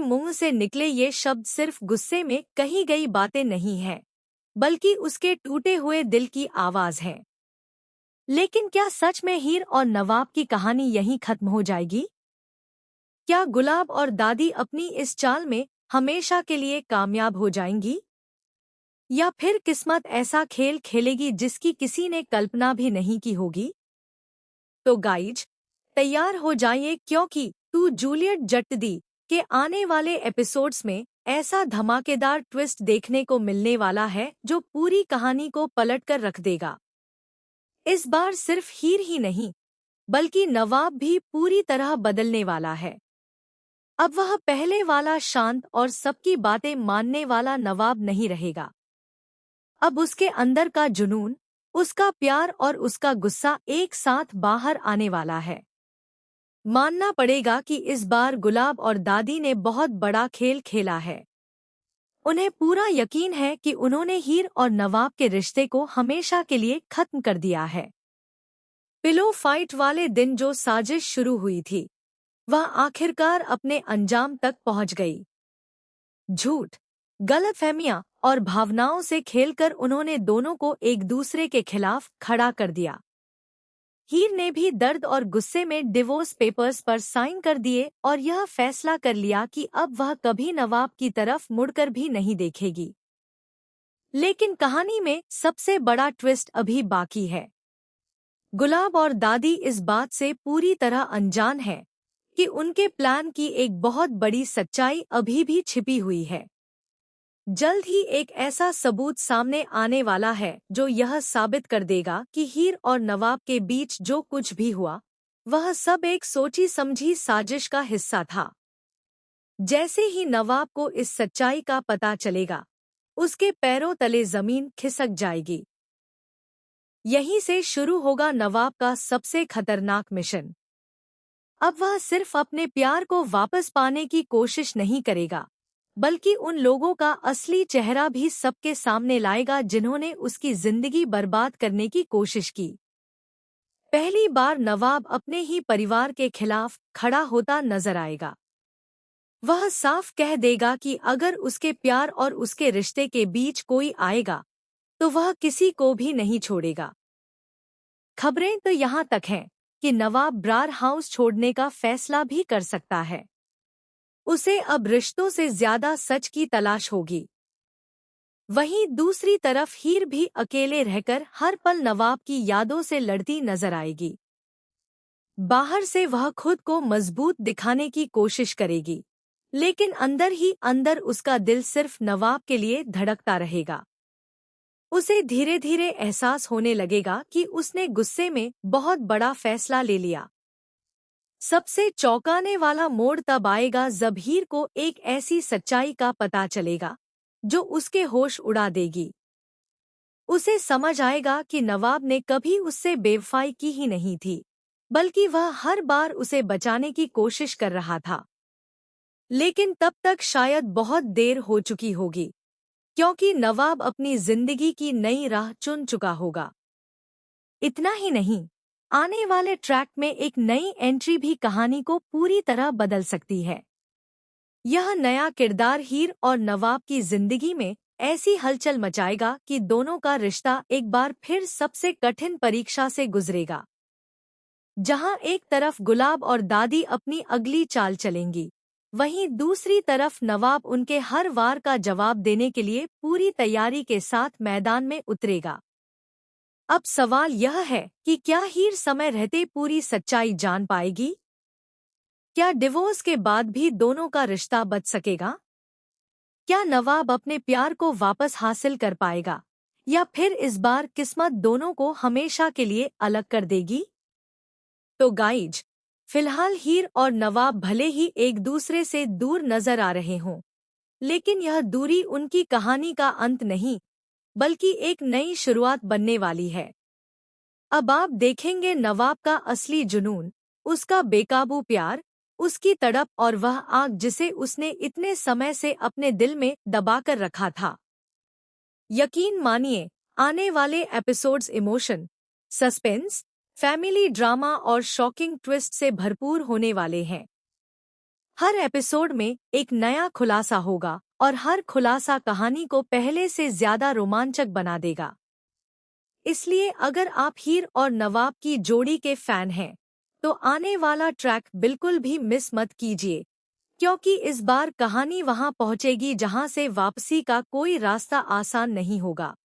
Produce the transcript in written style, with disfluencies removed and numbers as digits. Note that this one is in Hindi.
मुंह से निकले ये शब्द सिर्फ गुस्से में कही गई बातें नहीं हैं, बल्कि उसके टूटे हुए दिल की आवाज है। लेकिन क्या सच में हीर और नवाब की कहानी यहीं खत्म हो जाएगी? क्या गुलाब और दादी अपनी इस चाल में हमेशा के लिए कामयाब हो जाएंगी? या फिर किस्मत ऐसा खेल खेलेगी जिसकी किसी ने कल्पना भी नहीं की होगी? तो गाइज, तैयार हो जाइए, क्योंकि तू जूलियट जट्टी के आने वाले एपिसोड्स में ऐसा धमाकेदार ट्विस्ट देखने को मिलने वाला है जो पूरी कहानी को पलटकर रख देगा। इस बार सिर्फ हीर ही नहीं, बल्कि नवाब भी पूरी तरह बदलने वाला है। अब वह पहले वाला शांत और सबकी बातें मानने वाला नवाब नहीं रहेगा। अब उसके अंदर का जुनून, उसका प्यार और उसका गुस्सा एक साथ बाहर आने वाला है। मानना पड़ेगा कि इस बार गुलाब और दादी ने बहुत बड़ा खेल खेला है। उन्हें पूरा यकीन है कि उन्होंने हीर और नवाब के रिश्ते को हमेशा के लिए खत्म कर दिया है। पिलो फाइट वाले दिन जो साजिश शुरू हुई थी, वह आखिरकार अपने अंजाम तक पहुंच गई। झूठ, गलतफहमियां और भावनाओं से खेलकर उन्होंने दोनों को एक दूसरे के खिलाफ खड़ा कर दिया। हीर ने भी दर्द और गुस्से में डिवोर्स पेपर्स पर साइन कर दिए और यह फैसला कर लिया कि अब वह कभी नवाब की तरफ मुड़कर भी नहीं देखेगी। लेकिन कहानी में सबसे बड़ा ट्विस्ट अभी बाकी है। गुलाब और दादी इस बात से पूरी तरह अनजान है कि उनके प्लान की एक बहुत बड़ी सच्चाई अभी भी छिपी हुई है। जल्द ही एक ऐसा सबूत सामने आने वाला है जो यह साबित कर देगा कि हीर और नवाब के बीच जो कुछ भी हुआ, वह सब एक सोची समझी साजिश का हिस्सा था। जैसे ही नवाब को इस सच्चाई का पता चलेगा, उसके पैरों तले जमीन खिसक जाएगी। यहीं से शुरू होगा नवाब का सबसे खतरनाक मिशन। अब वह सिर्फ अपने प्यार को वापस पाने की कोशिश नहीं करेगा, बल्कि उन लोगों का असली चेहरा भी सबके सामने लाएगा जिन्होंने उसकी जिंदगी बर्बाद करने की कोशिश की। पहली बार नवाब अपने ही परिवार के खिलाफ खड़ा होता नजर आएगा। वह साफ कह देगा कि अगर उसके प्यार और उसके रिश्ते के बीच कोई आएगा, तो वह किसी को भी नहीं छोड़ेगा। खबरें तो यहाँ तक हैं कि नवाब ब्रार हाउस छोड़ने का फैसला भी कर सकता है। उसे अब रिश्तों से ज्यादा सच की तलाश होगी। वहीं दूसरी तरफ हीर भी अकेले रहकर हर पल नवाब की यादों से लड़ती नजर आएगी। बाहर से वह खुद को मजबूत दिखाने की कोशिश करेगी, लेकिन अंदर ही अंदर उसका दिल सिर्फ नवाब के लिए धड़कता रहेगा। उसे धीरे धीरे एहसास होने लगेगा कि उसने गुस्से में बहुत बड़ा फैसला ले लिया। सबसे चौंकाने वाला मोड़ तब आएगा जब हीर को एक ऐसी सच्चाई का पता चलेगा जो उसके होश उड़ा देगी। उसे समझ आएगा कि नवाब ने कभी उससे बेवफाई की ही नहीं थी, बल्कि वह हर बार उसे बचाने की कोशिश कर रहा था। लेकिन तब तक शायद बहुत देर हो चुकी होगी, क्योंकि नवाब अपनी जिंदगी की नई राह चुन चुका होगा। इतना ही नहीं, आने वाले ट्रैक में एक नई एंट्री भी कहानी को पूरी तरह बदल सकती है। यह नया किरदार हीर और नवाब की जिंदगी में ऐसी हलचल मचाएगा कि दोनों का रिश्ता एक बार फिर सबसे कठिन परीक्षा से गुजरेगा। जहां एक तरफ गुलाब और दादी अपनी अगली चाल चलेंगी, वहीं दूसरी तरफ नवाब उनके हर वार का जवाब देने के लिए पूरी तैयारी के साथ मैदान में उतरेगा। अब सवाल यह है कि क्या हीर समय रहते पूरी सच्चाई जान पाएगी? क्या डिवोर्स के बाद भी दोनों का रिश्ता बच सकेगा? क्या नवाब अपने प्यार को वापस हासिल कर पाएगा, या फिर इस बार किस्मत दोनों को हमेशा के लिए अलग कर देगी? तो गाइज, फिलहाल हीर और नवाब भले ही एक दूसरे से दूर नजर आ रहे हों, लेकिन यह दूरी उनकी कहानी का अंत नहीं, बल्कि एक नई शुरुआत बनने वाली है। अब आप देखेंगे नवाब का असली जुनून, उसका बेकाबू प्यार, उसकी तड़प और वह आग जिसे उसने इतने समय से अपने दिल में दबाकर रखा था। यकीन मानिए, आने वाले episodes emotion, suspense, family drama और शॉकिंग ट्विस्ट से भरपूर होने वाले हैं। हर एपिसोड में एक नया खुलासा होगा और हर खुलासा कहानी को पहले से ज्यादा रोमांचक बना देगा। इसलिए अगर आप हीर और नवाब की जोड़ी के फैन हैं, तो आने वाला ट्रैक बिल्कुल भी मिस मत कीजिए, क्योंकि इस बार कहानी वहां पहुंचेगी जहां से वापसी का कोई रास्ता आसान नहीं होगा।